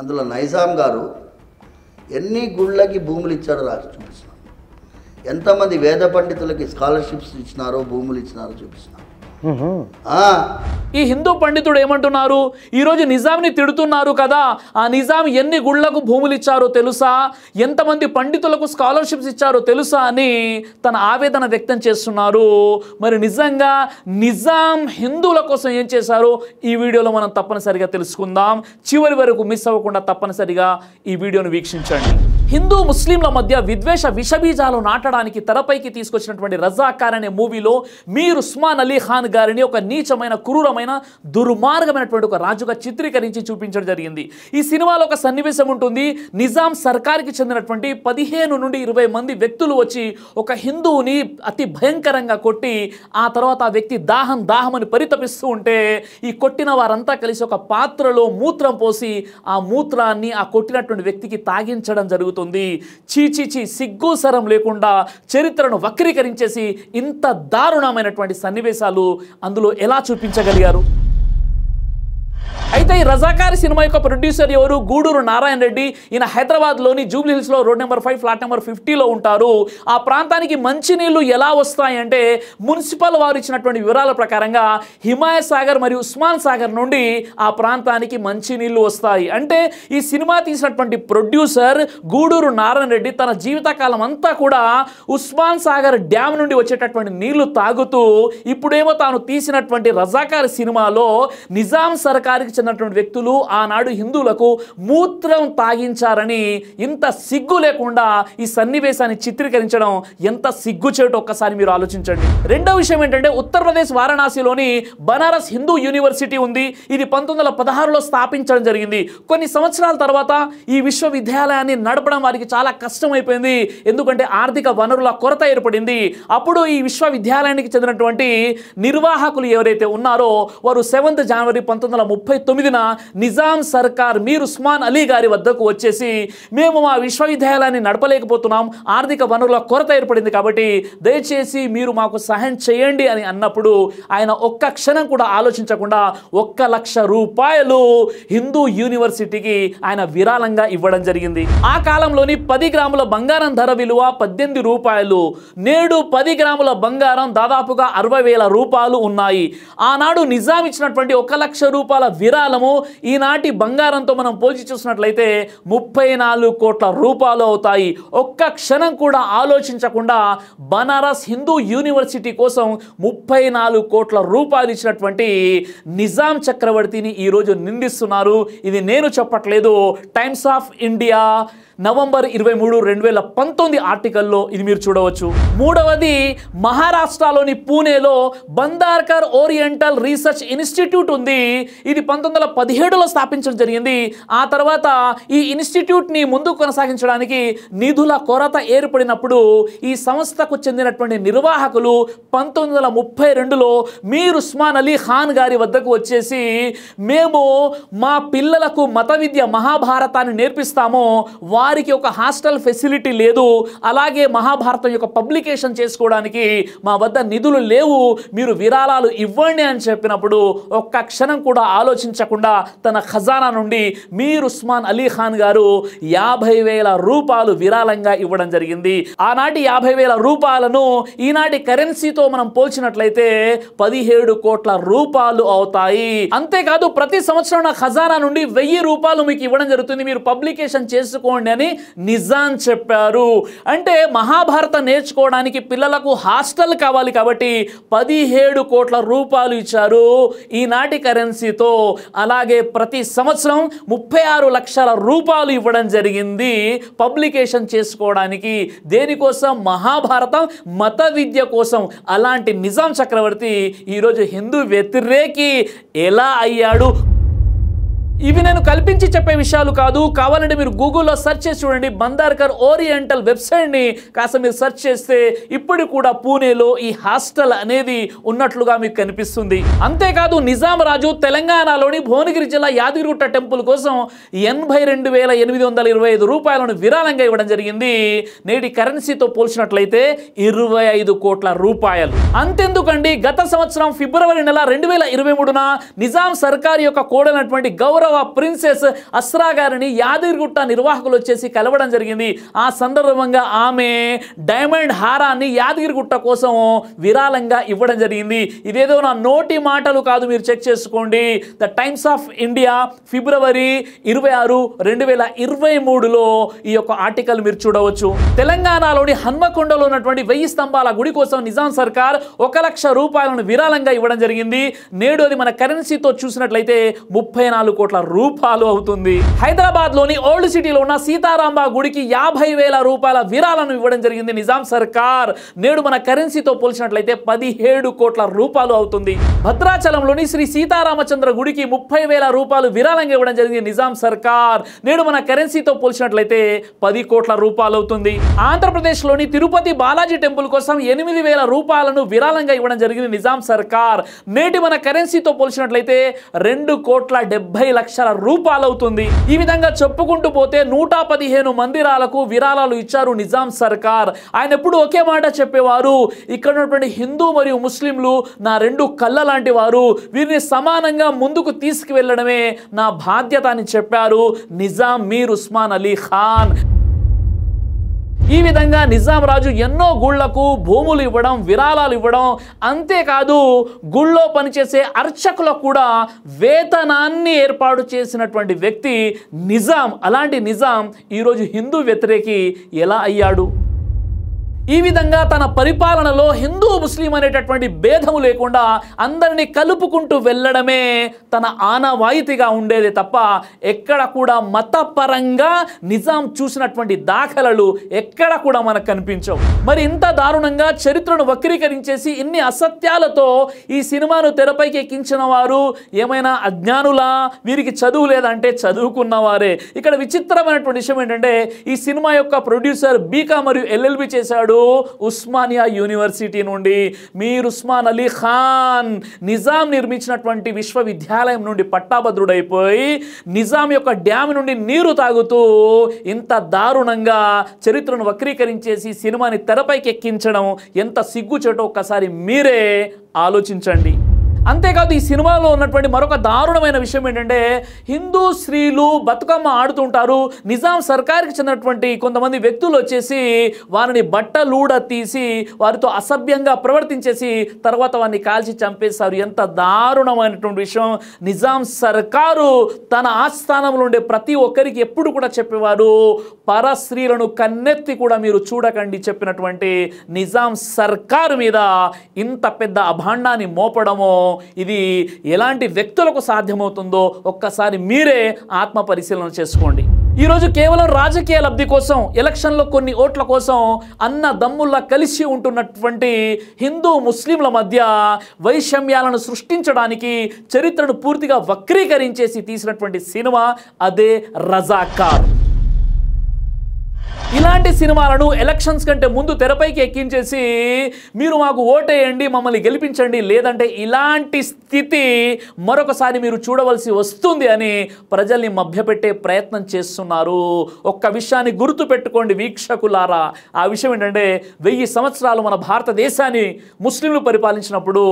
అందులో నైజాం గారు ఎన్ని గుళ్ళకి భూములు ఇచ్చారో రాసి చూపిస్తున్నాను. ఎంతమంది వేద పండితులకి స్కాలర్షిప్స్ ఇచ్చినారో భూములు ఇచ్చినారో చూపిస్తున్నాను. ఈ హిందూ పండితుడు ఏమంటున్నారు, ఈరోజు నిజాంని తిడుతున్నారు కదా, ఆ నిజాం ఎన్ని గుళ్లకు భూములు ఇచ్చారో తెలుసా, ఎంతమంది పండితులకు స్కాలర్షిప్స్ ఇచ్చారో తెలుసా అని తన ఆవేదన వ్యక్తం చేస్తున్నారు. మరి నిజంగా నిజాం హిందువుల కోసం ఏం చేశారో ఈ వీడియోలో మనం తప్పనిసరిగా తెలుసుకుందాం. చివరి వరకు మిస్ అవ్వకుండా తప్పనిసరిగా ఈ వీడియోను వీక్షించండి. హిందూ ముస్లింల మధ్య విద్వేష విషబీజాలు నాటడానికి తెరపైకి తీసుకొచ్చినటువంటి రజాకార్ అనే మూవీలో మీర్ ఉస్మాన్ అలీ ఖాన్ గారిని ఒక నీచమైన, క్రూరమైన, దుర్మార్గమైనటువంటి ఒక రాజుగా చిత్రీకరించి చూపించడం జరిగింది. ఈ సినిమాలో ఒక సన్నివేశం ఉంటుంది. నిజాం సర్కార్కి చెందినటువంటి 15 నుండి 20 మంది వ్యక్తులు వచ్చి ఒక హిందువుని అతి భయంకరంగా కొట్టి ఆ తర్వాత ఆ వ్యక్తి దాహం అని పరితపిస్తూ ఉంటే ఈ కొట్టిన వారంతా కలిసి ఒక పాత్రలో మూత్రం పోసి ఆ మూత్రాన్ని ఆ కొట్టినటువంటి వ్యక్తికి తాగించడం జరుగుతుంది. చీచీచి సిగ్గుసరం లేకుండా చరిత్రను వక్రీకరించేసి ఇంత దారుణమైనటువంటి సన్నివేశాలు అందులో ఎలా చూపించగలిగారు? అయితే ఈ రజాకార్ సినిమా యొక్క ప్రొడ్యూసర్ ఎవరు? గూడూరు నారాయణ రెడ్డి. ఈయన హైదరాబాద్లోని జూబ్లీ హిల్స్లో రోడ్ నెంబర్ 5 ఫ్లాట్ నెంబర్ 50లో ఉంటారు. ఆ ప్రాంతానికి మంచినీళ్లు ఎలా వస్తాయంటే మున్సిపల్ వారు ఇచ్చినటువంటి వివరాల ప్రకారంగా హిమాయత్ సాగర్ మరియు ఉస్మాన్ సాగర్ నుండి ఆ ప్రాంతానికి మంచినీళ్లు వస్తాయి. అంటే ఈ సినిమా తీసినటువంటి ప్రొడ్యూసర్ గూడూరు నారాయణ రెడ్డి తన జీవితకాలం అంతా కూడా ఉస్మాన్ సాగర్ డ్యామ్ నుండి వచ్చేటటువంటి నీళ్లు తాగుతూ ఇప్పుడేమో తాను తీసినటువంటి రజాకార్ సినిమాలో నిజాం సర్కార్కి చెందినటువంటి వ్యక్తులు ఆనాడు హిందువులకు మూత్రం తాగించారని ఇంత సిగ్గు లేకుండా ఈ సన్నివేశాన్ని చిత్రీకరించడం ఎంత సిగ్గుచేటో ఒక్కసారి మీరు ఆలోచించండి. రెండో విషయం ఏంటంటే ఉత్తరప్రదేశ్ వారణాసిలోని బనారస్ హిందూ యూనివర్సిటీ ఉంది. ఇది 1916లో స్థాపించడం జరిగింది. కొన్ని సంవత్సరాల తర్వాత ఈ విశ్వవిద్యాలయాన్ని నడపడం వారికి చాలా కష్టమైపోయింది. ఎందుకంటే ఆర్థిక వనరుల కొరత ఏర్పడింది. అప్పుడు ఈ విశ్వవిద్యాలయానికి చెందినటువంటి నిర్వాహకులు ఎవరైతే ఉన్నారో వారు 7th జనవరి 1939 నిజాం సర్కార్ మీర్ ఉస్మాన్ అలీ గారి వద్దకు వచ్చేసి మేము మా విశ్వవిద్యాలయాన్ని నడపలేకపోతున్నాం, ఆర్థిక వనరుల కొరత ఏర్పడింది కాబట్టి దయచేసి మీరు మాకు సహాయం చేయండి అని అన్నప్పుడు ఆయన ఒక్క క్షణం కూడా ఆలోచించకుండా 1,00,000 రూపాయలు హిందూ యూనివర్సిటీకి ఆయన విరాళంగా ఇవ్వడం జరిగింది. ఆ కాలంలోని 10 గ్రాముల బంగారం ధర విలువ 18 రూపాయలు. నేడు 10 గ్రాముల బంగారం దాదాపుగా 60,000 రూపాయలు ఉన్నాయి. ఆనాడు నిజాం ఇచ్చినటువంటి 1,00,000 రూపాయల విరాళము ఈనాటి బంగారంతో మనం పోల్చి చూసినట్లయితే 34 కోట్ల రూపాయలు అవుతాయి. ఒక్క క్షణం కూడా ఆలోచించకుండా బనారస్ హిందూ యూనివర్సిటీ కోసం 34 కోట్ల రూపాయలు ఇచ్చినటువంటి నిజాం చక్రవర్తిని ఈరోజు నిందిస్తున్నారు. ఇది నేను చెప్పట్లేదు, టైమ్స్ ఆఫ్ ఇండియా నవంబర్ 23, 2019 ఆర్టికల్లో ఇది మీరు చూడవచ్చు. మూడవది మహారాష్ట్రలోని పూణేలో బందార్కర్ ఓరియంటల్ రీసెర్చ్ ఇన్స్టిట్యూట్ ఉంది. ఇది 1917లో స్థాపించడం జరిగింది. ఆ తర్వాత ఈ ఇన్స్టిట్యూట్ని ముందుకు కొనసాగించడానికి నిధుల కొరత ఏర్పడినప్పుడు ఈ సంస్థకు చెందినటువంటి నిర్వాహకులు 1932లో మీర్ ఉస్మాన్ అలీ ఖాన్ గారి వద్దకు వచ్చేసి మేము మా పిల్లలకు మత విద్య మహాభారతాన్ని నేర్పిస్తాము, వారికి ఒక హాస్టల్ ఫెసిలిటీ లేదు, అలాగే మహాభారతం యొక్క పబ్లికేషన్ చేసుకోవడానికి మా వద్ద నిధులు లేవు, మీరు విరాళాలు ఇవ్వండి అని చెప్పినప్పుడు ఒక్క క్షణం కూడా ఆలోచించకుండా తన ఖజానా నుండి మీర్ ఉస్మాన్ అలీ ఖాన్ గారు 50,000 రూపాయలు విరాళంగా ఇవ్వడం జరిగింది. ఆనాటి 50,000 రూపాయలను ఈనాటి కరెన్సీతో మనం పోల్చినట్లయితే 17 కోట్ల రూపాయలు అవుతాయి. అంతేకాదు ప్రతి సంవత్సరం నా ఖజానా నుండి 1000 రూపాయలు మీకు ఇవ్వడం జరుగుతుంది, మీరు పబ్లికేషన్ చేసుకోండి అని నిజాం చెప్పారు. అంటే మహాభారతం నేర్చుకోవడానికి పిల్లలకు హాస్టల్ కావాలి కాబట్టి 17 కోట్ల రూపాయలు ఇచ్చారు ఈనాటి కరెన్సీతో. అలాగే ప్రతి సంవత్సరం 36 లక్షల రూపాయలు ఇవ్వడం జరిగింది పబ్లికేషన్ చేసుకోవడానికి. దేనికోసం? మహాభారతం మత విద్య కోసం. అలాంటి నిజాం చక్రవర్తి ఈరోజు హిందూ వ్యతిరేకి ఎలా అయ్యాడు? ఇవి నేను కల్పించి చెప్పే విషయాలు కాదు. కావాలంటే మీరు గూగుల్లో సెర్చ్ చేసి చూడండి. బందార్కర్ ఓరియంటల్ వెబ్సైట్ని కాస్త మీరు సెర్చ్ చేస్తే ఇప్పుడు కూడా పూణేలో ఈ హాస్టల్ అనేది ఉన్నట్లుగా మీకు కనిపిస్తుంది. అంతేకాదు నిజాం రాజు తెలంగాణలోని భువనగిరి జిల్లా యాదగిరిగుట్ట టెంపుల్ కోసం 82,825 రూపాయలను విరాళంగా ఇవ్వడం జరిగింది. నేటి కరెన్సీతో పోల్చినట్లయితే 25 కోట్ల రూపాయలు. అంతెందుకండి, గత సంవత్సరం ఫిబ్రవరి నెల 2023న నిజాం సర్కార్ యొక్క కోడైనటువంటి గౌరవ గౌరవ ప్రిన్సెస్ అస్రా గారిని యాదగిరిగుట్ట నిర్వాహకులు వచ్చేసి కలవడం జరిగింది. ఆ సందర్భంగా ఆమె డైమండ్ హారాన్ని యాదగిరిగుట్ట కోసం విరాళంగా ఇవ్వడం జరిగింది. ఇదేదో నా నోటి మాటలు కాదు, మీరు చెక్ చేసుకోండి. ద టైమ్స్ ఆఫ్ ఇండియా ఫిబ్రవరి 26, 2023లో ఈ యొక్క ఆర్టికల్ మీరు చూడవచ్చు. తెలంగాణలోని హన్మకొండలో ఉన్నటువంటి 1000 స్తంభాల గుడి కోసం నిజాం సర్కార్ 1 లక్ష రూపాయలను విరాళంగా ఇవ్వడం జరిగింది. నేడు అది మన కరెన్సీతో చూసినట్లయితే 34 కోట్ల రూపాయలు అవుతుంది. హైదరాబాద్ లోని ఓల్డ్ సిటీలో ఉన్న సీతారాంబ గుడికి 50,000 రూపాయల విరాళాలను ఇవ్వడం జరిగింది నిజాం సర్కార్. నేడు మన కరెన్సీతో పోల్చినట్లయితే 17 కోట్ల రూపాయలు అవుతుంది. భద్రాచలంలోని శ్రీ సీతారామచంద్ర గుడికి 30,000 రూపాయలు విరాళంగా ఇవ్వడం జరిగింది నిజాం సర్కార్. నేడు మన కరెన్సీతో పోల్చినట్లయితే 10 కోట్ల రూపాయలు అవుతుంది. ఆంధ్రప్రదేశ్లోని తిరుపతి బాలాజీ టెంపుల్ కోసం 8,000 రూపాయలను విరాళంగా ఇవ్వడం జరిగింది నిజాం సర్కార్. నేటి మన కరెన్సీతో పోల్చినట్లయితే 2,70,00,000 రూపాయలు అవుతుంది. ఈ విధంగా చెప్పుకుంటూ పోతే 115 మందిరాలకు విరాళాలు ఇచ్చారు నిజాం సర్కార్. ఆయన ఎప్పుడు ఒకే మాట చెప్పేవారు, ఇక్కడ ఉన్నటువంటి హిందూ మరియు ముస్లింలు నా 2 కళ్ళ లాంటి వారు, వీరిని సమానంగా ముందుకు తీసుకువెళ్లడమే నా బాధ్యత అని చెప్పారు నిజాం మీర్ ఉస్మాన్ అలీ ఖాన్. ఈ విధంగా నిజాం రాజు ఎన్నో గుళ్లకు భూములు ఇవ్వడం, విరాళాలు ఇవ్వడం, అంతేకాదు గుళ్ళో పనిచేసే అర్చకులకు కూడా వేతనాన్ని ఏర్పాటు చేసినటువంటి వ్యక్తి నిజాం. అలాంటి నిజాం ఈరోజు హిందూ వ్యతిరేకి ఎలా అయ్యాడు? ఈ విధంగా తన పరిపాలనలో హిందూ ముస్లిం అనేటటువంటి భేదము లేకుండా అందరినీ కలుపుకుంటూ వెళ్ళడమే తన ఆనవాయితీగా ఉండేది తప్ప ఎక్కడ కూడా మతపరంగా నిజాం చూసినటువంటి దాఖలాలు ఎక్కడ కూడా మనకు కనిపించవు. మరి ఇంత దారుణంగా చరిత్రను వక్రీకరించేసి ఇన్ని అసత్యాలతో ఈ సినిమాను తెరపైకి ఎక్కించిన వారు ఏమైనా అజ్ఞానులా? వీరికి చదువు లేదంటే చదువుకున్నవారే. ఇక్కడ విచిత్రమైనటువంటి విషయం ఏంటంటే ఈ సినిమా యొక్క ప్రొడ్యూసర్ బీకా మరియు ఎల్ఎల్బి చేశాడు ఉస్మానియా యూనివర్సిటీ నుండి. మీర్ ఉస్మాన్ అలీ ఖాన్ నిజాం నిర్మించినటువంటి విశ్వవిద్యాలయం నుండి పట్టాభద్రుడైపోయి నిజాం యొక్క డ్యామ్ నుండి నీరు తాగుతూ ఇంత దారుణంగా చరిత్రను వక్రీకరించేసి సినిమాని తెరపైకి ఎక్కించడం ఎంత సిగ్గుచేటో ఒక్కసారి మీరే ఆలోచించండి. అంతేకాదు ఈ సినిమాలో ఉన్నటువంటి మరొక దారుణమైన విషయం ఏంటంటే హిందూ స్త్రీలు బతుకమ్మ ఆడుతుంటారు. నిజాం సర్కార్కి చెందినటువంటి కొంతమంది వ్యక్తులు వచ్చేసి వారిని బట్టలూడ తీసి వారితో అసభ్యంగా ప్రవర్తించేసి తర్వాత వారిని కాల్చి చంపేశారు. ఎంత దారుణమైనటువంటి విషయం. నిజాం సర్కారు తన ఆస్థానంలో ఉండే ప్రతి ఒక్కరికి ఎప్పుడు కూడా చెప్పేవారు, పర స్త్రీలను కన్నెత్తి కూడా మీరు చూడకండి చెప్పినటువంటి నిజాం సర్కారు మీద ఇంత పెద్ద అభాండాన్ని మోపడమో ఇది ఎలాంటి వ్యక్తులకు సాధ్యమవుతుందో ఒక్కసారి మీరే ఆత్మ పరిశీలన చేసుకోండి. ఈరోజు కేవలం రాజకీయ లబ్ధి కోసం, ఎలక్షన్లో కొన్ని ఓట్ల కోసం అన్న దమ్ముల్లా కలిసి ఉంటున్నటువంటి హిందూ ముస్లింల మధ్య వైషమ్యాలను సృష్టించడానికి చరిత్రను పూర్తిగా వక్రీకరించేసి తీసినటువంటి సినిమా అదే రజాకార్. ఇలాంటి సినిమాలను ఎలక్షన్స్ కంటే ముందు తెరపైకి ఎక్కించేసి మీరు మాకు ఓటేయండి, మమ్మల్ని గెలిపించండి, లేదంటే ఇలాంటి స్థితి మరొకసారి మీరు చూడవలసి వస్తుంది అని ప్రజల్ని మభ్యపెట్టే ప్రయత్నం చేస్తున్నారు. ఒక్క విషయాన్ని గుర్తుపెట్టుకోండి వీక్షకులారా, ఆ విషయం ఏంటంటే 1000 సంవత్సరాలు మన భారతదేశాన్ని ముస్లింలు పరిపాలించినప్పుడు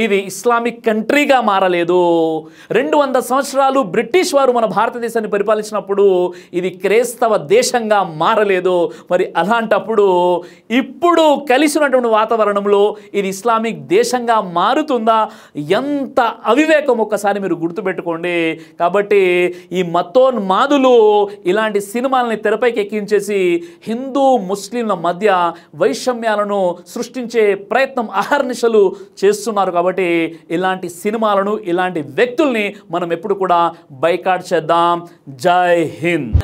ఇది ఇస్లామిక్ కంట్రీగా మారలేదు. 200 సంవత్సరాలు బ్రిటిష్ వారు మన భారతదేశాన్ని పరిపాలించినప్పుడు ఇది క్రైస్తవ దేశంగా మారలేదు. మరి అలాంటప్పుడు ఇప్పుడు కలిసినటువంటి వాతావరణంలో ఇది ఇస్లామిక్ దేశంగా మారుతుందా? ఎంత అవివేకం ఒక్కసారి మీరు గుర్తుపెట్టుకోండి. కాబట్టి ఈ మతోన్మాదులు ఇలాంటి సినిమాలని తెరపైకి ఎక్కించేసి హిందూ ముస్లింల మధ్య వైషమ్యాలను సృష్టించే ప్రయత్నం అహర్నిశలు చేస్తున్నారు. కాబట్టి ఇలాంటి సినిమాలను, ఇలాంటి వ్యక్తుల్ని మనం ఎప్పుడు కూడా బైకాట్ చేద్దాం. జై హింద్.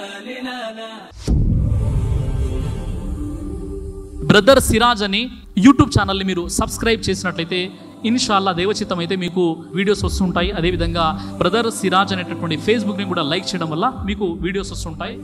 బ్రదర్ సిరాజ్ అని యూట్యూబ్ ఛానల్ని మీరు సబ్స్క్రైబ్ చేసినట్లయితే ఇన్షాల్లా దేవచిత్తం అయితే మీకు వీడియోస్ వస్తుంటాయి. అదేవిధంగా బ్రదర్ సిరాజ్ అనేటటువంటి ఫేస్బుక్ని కూడా లైక్ చేయడం వల్ల మీకు వీడియోస్ వస్తుంటాయి.